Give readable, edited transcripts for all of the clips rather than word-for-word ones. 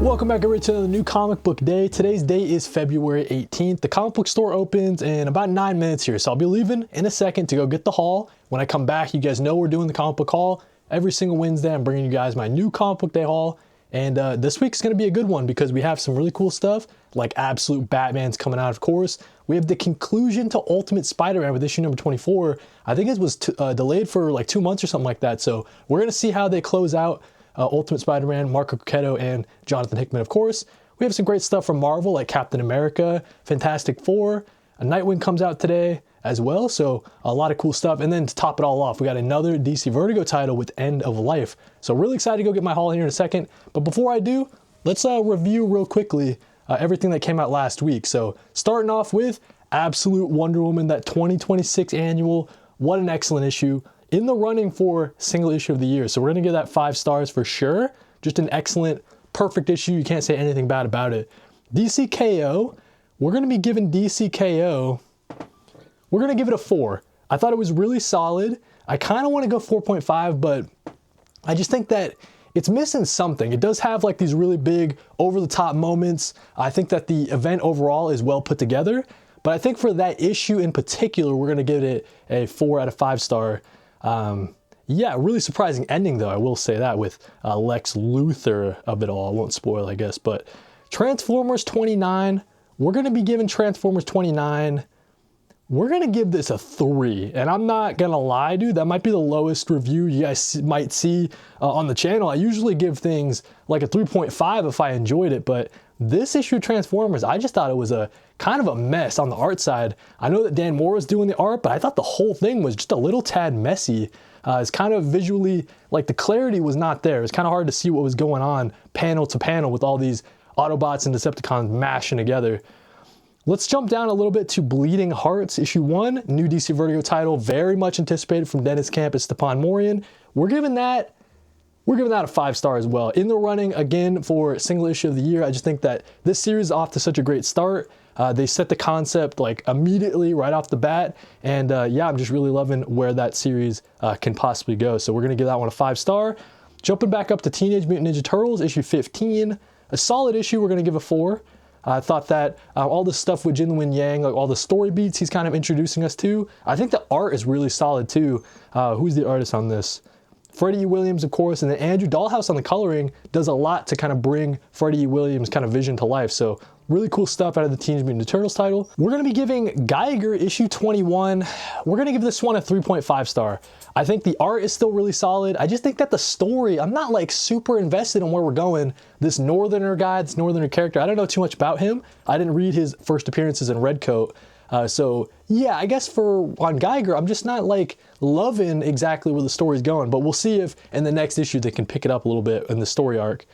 Welcome back everybody to another new comic book day. Today's date is February 18th. The comic book store opens in about 9 minutes here, so I'll be leaving in a second to go get the haul. When I come back, you guys know we're doing the comic book haul. Every single Wednesday, I'm bringing you guys my new comic book day haul. And this week's going to be a good one because we have some really cool stuff, like Absolute Batman's coming out, of course. We have the conclusion to Ultimate Spider-Man with issue number 24. I think it was delayed for like 2 months or something like that. So we're going to see how they close out Ultimate Spider-Man, Marco Cocchetto, and Jonathan Hickman, of course. We have some great stuff from Marvel, like Captain America, Fantastic Four. A Nightwing comes out today as well, so a lot of cool stuff. And then to top it all off, we got another DC Vertigo title with End of Life. So really excited to go get my haul here in a second. But before I do, let's review real quickly everything that came out last week. So starting off with Absolute Wonder Woman, that 2026 annual. What an excellent issue. In the running for single issue of the year. So we're going to give that 5 stars for sure. Just an excellent, perfect issue. You can't say anything bad about it. DCKO, we're going to be giving DCKO, we're going to give it a 4. I thought it was really solid. I kind of want to go 4.5, but I just think that it's missing something. It does have like these really big over-the-top moments. I think that the event overall is well put together. But I think for that issue in particular, we're going to give it a 4 out of 5 star. Yeah, really surprising ending though, I will say that, with Lex Luthor of it all. I won't spoil, I guess, but Transformers 29, we're going to be giving Transformers 29, we're going to give this a 3. And I'm not going to lie, dude, that might be the lowest review you guys might see on the channel. I usually give things like a 3.5 if I enjoyed it, but this issue of Transformers, I just thought it was a kind of a mess on the art side. I know that Dan Moore was doing the art, but I thought the whole thing was just a little tad messy. It's kind of visually, like the clarity was not there. It's kind of hard to see what was going on panel to panel with all these Autobots and Decepticons mashing together. Let's jump down a little bit to Bleeding Hearts, issue 1, new DC Vertigo title, very much anticipated from Dennis Camp and Stepan Morian. We're giving that a 5 star as well. In the running again for single issue of the year. I just think that this series is off to such a great start. They set the concept like immediately right off the bat. And yeah, I'm just really loving where that series can possibly go. So we're going to give that one a 5 star. Jumping back up to Teenage Mutant Ninja Turtles, issue 15. A solid issue, we're going to give a 4. I thought that all the stuff with Jin Wen Yang, like all the story beats he's kind of introducing us to, I think the art is really solid too. Who's the artist on this? Freddie E. Williams, of course, and then Andrew Dahlhaus on the coloring does a lot to kind of bring Freddie E. Williams' kind of vision to life. So really cool stuff out of the Teenage Mutant Ninja Turtles title. We're going to be giving Geiger issue 21. We're going to give this one a 3.5 star. I think the art is still really solid. I just think that the story, I'm not like super invested in where we're going. This Northerner guy, this Northerner character, I don't know too much about him. I didn't read his first appearances in Redcoat. So yeah, I guess on Geiger, I'm just not like loving exactly where the story's going, but we'll see if in the next issue they can pick it up a little bit in the story arc.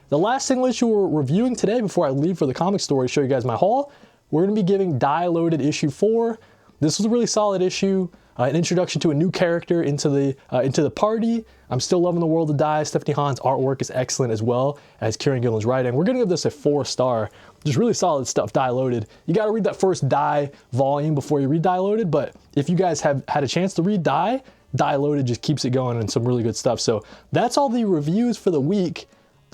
The last single issue we're reviewing today before I leave for the comic store to show you guys my haul, we're going to be giving Die Loaded issue 4. This was a really solid issue, an introduction to a new character into the party. I'm still loving The World of Die. Stephanie Hahn's artwork is excellent as well as Kieran Gillen's writing. We're going to give this a 4 star. Just really solid stuff, Die Loaded. You got to read that first Die volume before you read Die Loaded, but if you guys have had a chance to read Die Loaded just keeps it going and some really good stuff. So that's all the reviews for the week.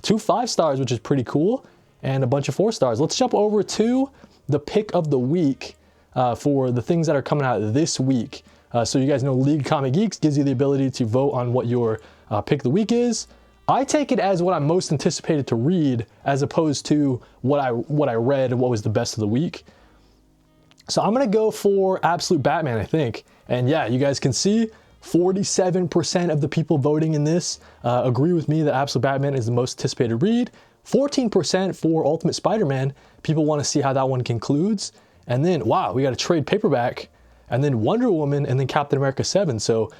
2 5 stars, which is pretty cool, and a bunch of 4 stars. Let's jump over to the pick of the week for the things that are coming out this week. So you guys know League Comic Geeks gives you the ability to vote on what your pick of the week is. I take it as what I'm most anticipated to read as opposed to what I read and what was the best of the week. So I'm going to go for Absolute Batman, I think. And yeah, you guys can see 47% of the people voting in this agree with me that Absolute Batman is the most anticipated read. 14% for Ultimate Spider-Man. People want to see how that one concludes. And then, wow, we got a trade paperback. And then Wonder Woman and then Captain America 7. So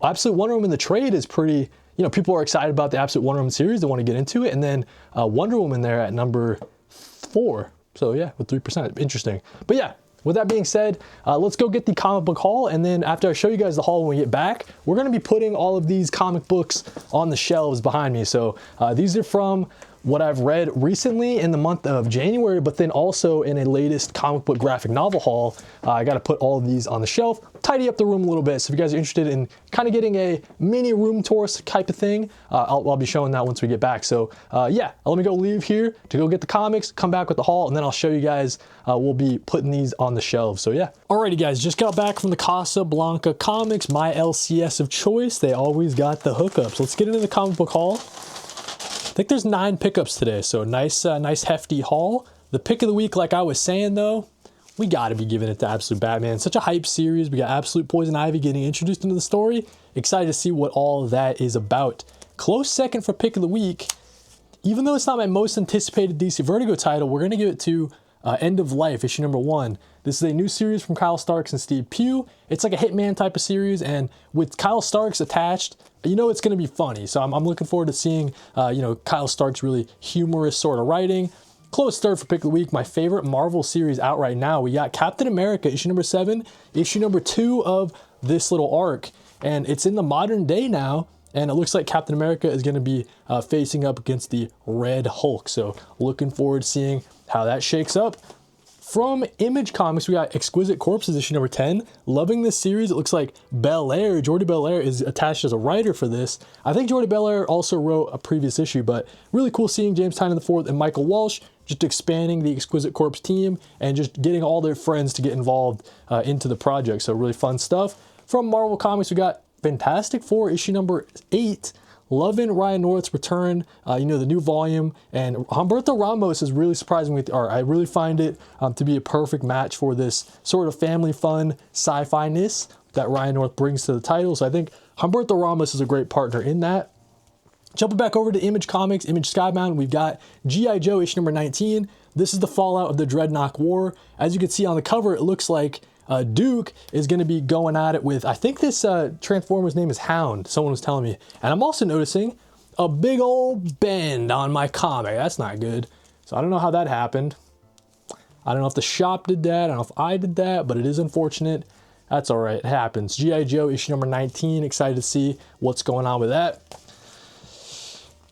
Absolute Wonder Woman, the trade is pretty, you know, people are excited about the Absolute Wonder Woman series. They want to get into it. And then Wonder Woman there at number 4. So yeah, with 3%. Interesting. But yeah, with that being said, let's go get the comic book haul. And then after I show you guys the haul when we get back, we're going to be putting all of these comic books on the shelves behind me. So these are from what I've read recently in the month of January, but then also in a latest comic book graphic novel haul. I got to put all of these on the shelf, tidy up the room a little bit. So if you guys are interested in kind of getting a mini room tour type of thing, I'll be showing that once we get back. So yeah, let me go leave here to go get the comics, come back with the haul, and then I'll show you guys, we'll be putting these on the shelves. So yeah. Alrighty guys, just got back from the Casablanca Comics, my LCS of choice. They always got the hookups. Let's get into the comic book haul. I think there's 9 pickups today, so nice hefty haul. The pick of the week, like I was saying though, we gotta be giving it to Absolute Batman. Such a hype series. We got Absolute Poison Ivy getting introduced into the story. Excited to see what all of that is about. Close second for pick of the week. Even though it's not my most anticipated DC Vertigo title, we're gonna give it to End of Life, issue number 1. This is a new series from Kyle Starks and Steve Pugh. It's like a Hitman type of series, and with Kyle Starks attached, you know it's going to be funny. So I'm looking forward to seeing, you know, Kyle Starks' really humorous sort of writing. Close third for pick of the week. My favorite Marvel series out right now. We got Captain America, issue number 7, issue number 2 of this little arc, and it's in the modern day now. And it looks like Captain America is going to be facing up against the Red Hulk. So looking forward to seeing how that shakes up. From Image Comics, we got Exquisite Corpses, issue number 10. Loving this series. It looks like Belair, Jordi Belair, is attached as a writer for this. I think Jordi Belair also wrote a previous issue, but really cool seeing James Tynion IV and Michael Walsh just expanding the Exquisite Corps team and just getting all their friends to get involved into the project. So really fun stuff. From Marvel Comics, we got Fantastic Four, issue number 8. Loving Ryan North's return, you know, the new volume, and Humberto Ramos is really surprising with the art. I really find it to be a perfect match for this sort of family fun sci-fi-ness that Ryan North brings to the title. So I think Humberto Ramos is a great partner in that. Jumping back over to Image Comics, Image Skybound, we've got G.I. Joe issue number 19. This is the fallout of the Dreadnought War. As you can see on the cover, it looks like Duke is going to be going at it with, I think this Transformer's name is Hound, someone was telling me. And I'm also noticing a big old bend on my comic. That's not good. So I don't know how that happened. I don't know if the shop did that. I don't know if I did that, but it is unfortunate. That's all right. It happens. G.I. Joe issue number 19. Excited to see what's going on with that.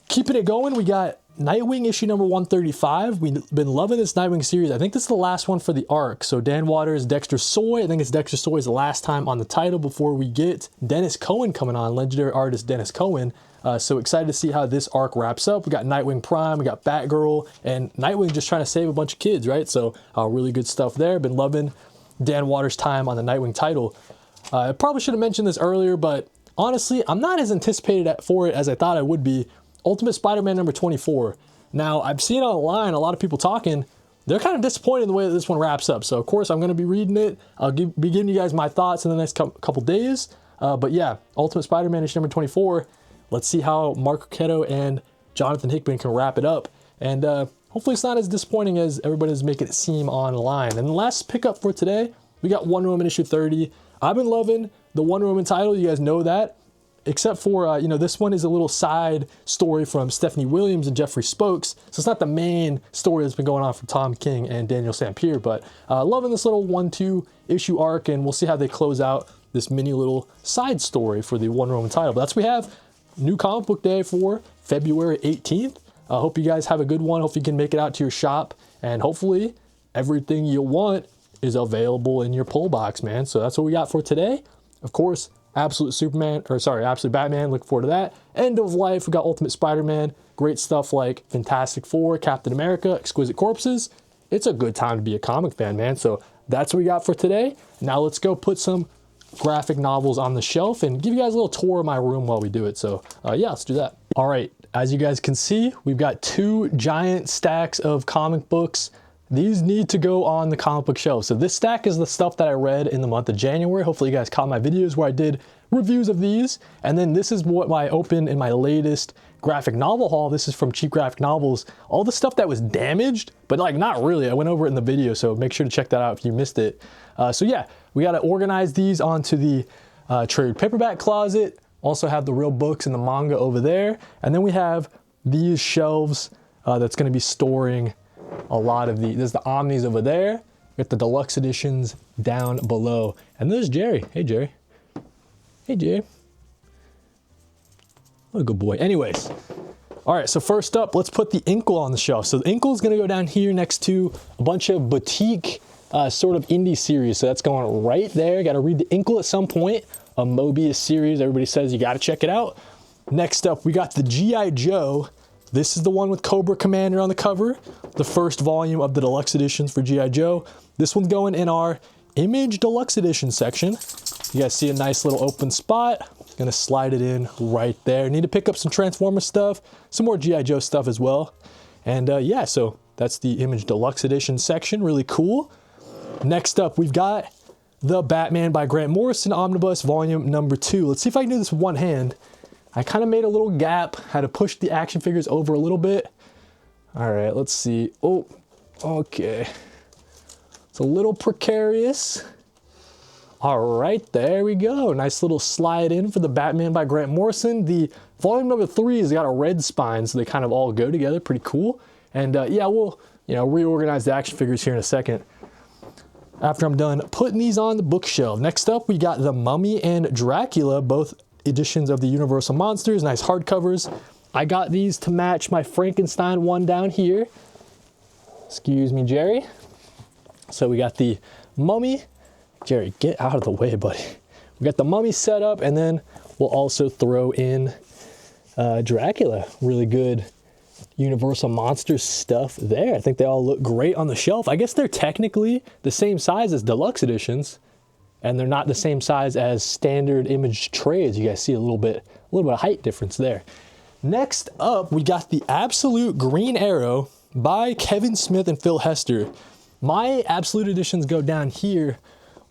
Keeping it going, we got Nightwing issue number 135. We've been loving this Nightwing series. I think this is the last one for the arc. So Dan Waters, Dexter Soy. I think it's Dexter Soy's the last time on the title before we get Dennis Cohen coming on, legendary artist Dennis Cohen. So excited to see how this arc wraps up. We got Nightwing Prime, we got Batgirl, and Nightwing just trying to save a bunch of kids, right? So really good stuff there. Been loving Dan Waters' time on the Nightwing title. I probably should have mentioned this earlier, but honestly, I'm not as anticipated for it as I thought I would be. Ultimate Spider-Man number 24. Now, I've seen online a lot of people talking. They're kind of disappointed in the way that this one wraps up. So, of course, I'm going to be reading it. I'll be giving you guys my thoughts in the next couple days. But yeah, Ultimate Spider-Man issue number 24. Let's see how Mark Rucchetto and Jonathan Hickman can wrap it up. And hopefully it's not as disappointing as everybody's making it seem online. And the last pickup for today, we got Wonder Woman issue 30. I've been loving the Wonder Woman title. You guys know that. Except for, you know, this one is a little side story from Stephanie Williams and Jeffrey Spokes. So it's not the main story that's been going on for Tom King and Daniel Sampere, but loving this little 1-2 issue arc, and we'll see how they close out this mini little side story for the Wonder Woman title. But that's what we have. New comic book day for February 18th. I hope you guys have a good one. Hope you can make it out to your shop, and hopefully everything you want is available in your pull box, man. So that's what we got for today. Of course, Absolute Batman, look forward to that. End of Life, we got Ultimate Spider-Man, great stuff like Fantastic Four, Captain America, Exquisite Corpses. It's a good time to be a comic fan, man. So that's what we got for today. Now let's go put some graphic novels on the shelf and give you guys a little tour of my room while we do it. So yeah, let's do that. All right, as you guys can see, we've got 2 giant stacks of comic books. These need to go on the comic book shelf. So this stack is the stuff that I read in the month of January. Hopefully you guys caught my videos where I did reviews of these. And then this is what I opened in my latest graphic novel haul. This is from Cheap Graphic Novels. All the stuff that was damaged, but like not really. I went over it in the video, so make sure to check that out if you missed it. So yeah, we got to organize these onto the trade paperback closet. Also have the real books and the manga over there. And then we have these shelves that's going to be storing a lot of there's the Omnis over there. With the deluxe editions down below. And there's Jerry. Hey, Jerry. Hey, Jerry. What a good boy. Anyways, All right, so first up, let's put the Inkle on the shelf. So the Inkle is gonna go down here next to a bunch of boutique sort of indie series. So that's going right there. Gotta read the Inkle at some point. A Mobius series, everybody says you gotta check it out. Next up, we got the G.I. Joe. This is the one with Cobra Commander on the cover. The first volume of the deluxe editions for G.I. Joe. This one's going in our Image Deluxe Edition section. You guys see a nice little open spot. Gonna slide it in right there. Need to pick up some Transformer stuff, some more G.I. Joe stuff as well. And yeah, so that's the Image Deluxe Edition section, really cool. Next up, we've got the Batman by Grant Morrison Omnibus Volume number 2. Let's see if I can do this with one hand. I kind of made a little gap, had to push the action figures over a little bit. All right, let's see. Oh, okay. It's a little precarious. All right, there we go. Nice little slide in for the Batman by Grant Morrison. The volume number 3 has got a red spine, so they kind of all go together. Pretty cool. And yeah, we'll reorganize the action figures here in a second after I'm done putting these on the bookshelf. Next up, we got the Mummy and Dracula, both editions of the Universal Monsters. Nice hardcovers. I got these to match my Frankenstein one down here. Excuse me, Jerry. So we got the Mummy. Jerry, get out of the way, buddy. We got the Mummy set up, and then we'll also throw in Dracula. Really good Universal Monsters stuff there. I think they all look great on the shelf. I guess they're technically the same size as deluxe editions, and they're not the same size as standard image trays. You guys see a little bit of height difference there. Next up, we got the Absolute Green Arrow by Kevin Smith and Phil Hester. My Absolute editions go down here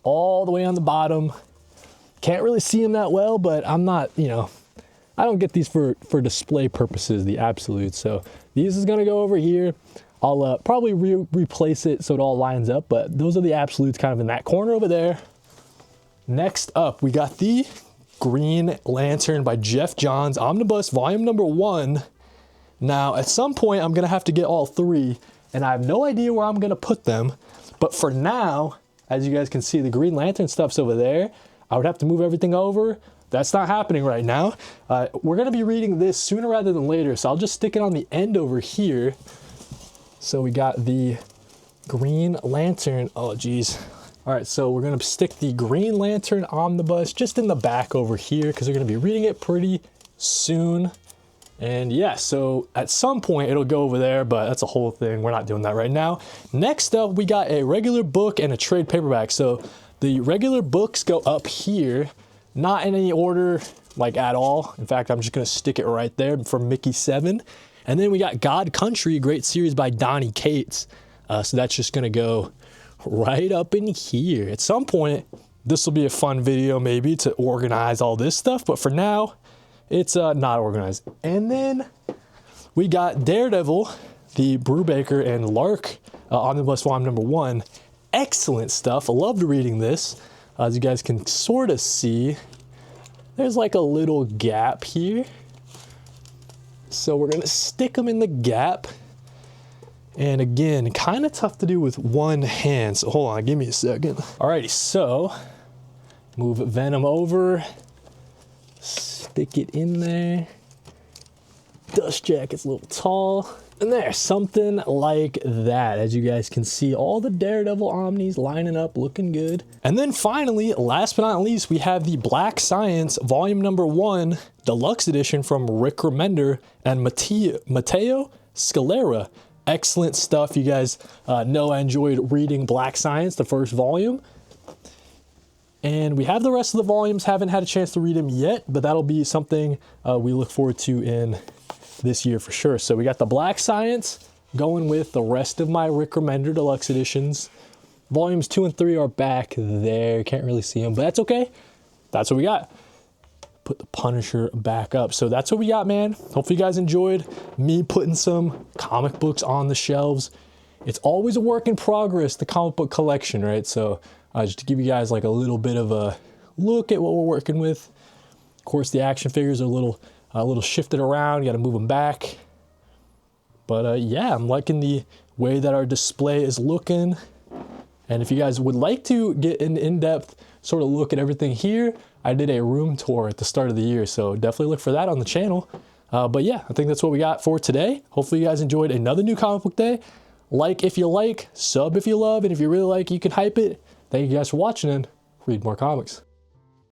all the way on the bottom. Can't really see them that well, but I'm not, I don't get these for display purposes, the Absolutes. So these is gonna go over here. I'll probably replace it so it all lines up, but those are the Absolutes kind of in that corner over there. Next up, we got the Green Lantern by Jeff Johns, Omnibus Volume number 1. Now, at some point, I'm gonna have to get all 3, and I have no idea where I'm gonna put them. But for now, as you guys can see, the Green Lantern stuff's over there. I would have to move everything over. That's not happening right now. We're gonna be reading this sooner rather than later, so I'll just stick it on the end over here. So we got the Green Lantern. Oh, geez. All right, so we're gonna stick the Green Lantern Omnibus just in the back over here because we're gonna be reading it pretty soon. And yeah, so at some point it'll go over there, but that's a whole thing. We're not doing that right now. Next up, we got a regular book and a trade paperback. So the regular books go up here, not in any order, like at all. In fact, I'm just gonna stick it right there for Mickey 7. And then we got God Country, a great series by Donnie Cates. So that's just gonna go right up in here. At some point, this will be a fun video maybe to organize all this stuff, but for now, it's not organized. And then we got Daredevil, the Brubaker and Lark Omnibus Volume number 1. Excellent stuff. I loved reading this. As you guys can sort of see, there's like a little gap here. So we're gonna stick them in the gap. And again, kind of tough to do with one hand. So hold on, give me a second. Alrighty, so move Venom over. Stick it in there. Dust Jacket's a little tall. And there, something like that. As you guys can see, all the Daredevil Omnis lining up, looking good. And then finally, last but not least, we have the Black Science Volume number 1 Deluxe Edition from Rick Remender and Matteo Scalera. Excellent stuff. You guys know I enjoyed reading Black Science, the first volume. And we have the rest of the volumes. Haven't had a chance to read them yet, but that'll be something we look forward to in this year for sure. So we got the Black Science going with the rest of my Rick Remender Deluxe Editions. Volumes 2 and 3 are back there. Can't really see them, but that's okay. That's what we got. Put the Punisher back up. So that's what we got, man. Hopefully you guys enjoyed me putting some comic books on the shelves. It's always a work in progress, the comic book collection, right? So just to give you guys like a little bit of a look at what we're working with. Of course, the action figures are a little shifted around. You got to move them back. But yeah, I'm liking the way that our display is looking. And if you guys would like to get an in-depth sort of look at everything here, I did a room tour at the start of the year, so definitely look for that on the channel. But yeah, I think that's what we got for today. Hopefully you guys enjoyed another new comic book day. Like if you like, sub if you love, and if you really like, you can hype it. Thank you guys for watching and read more comics.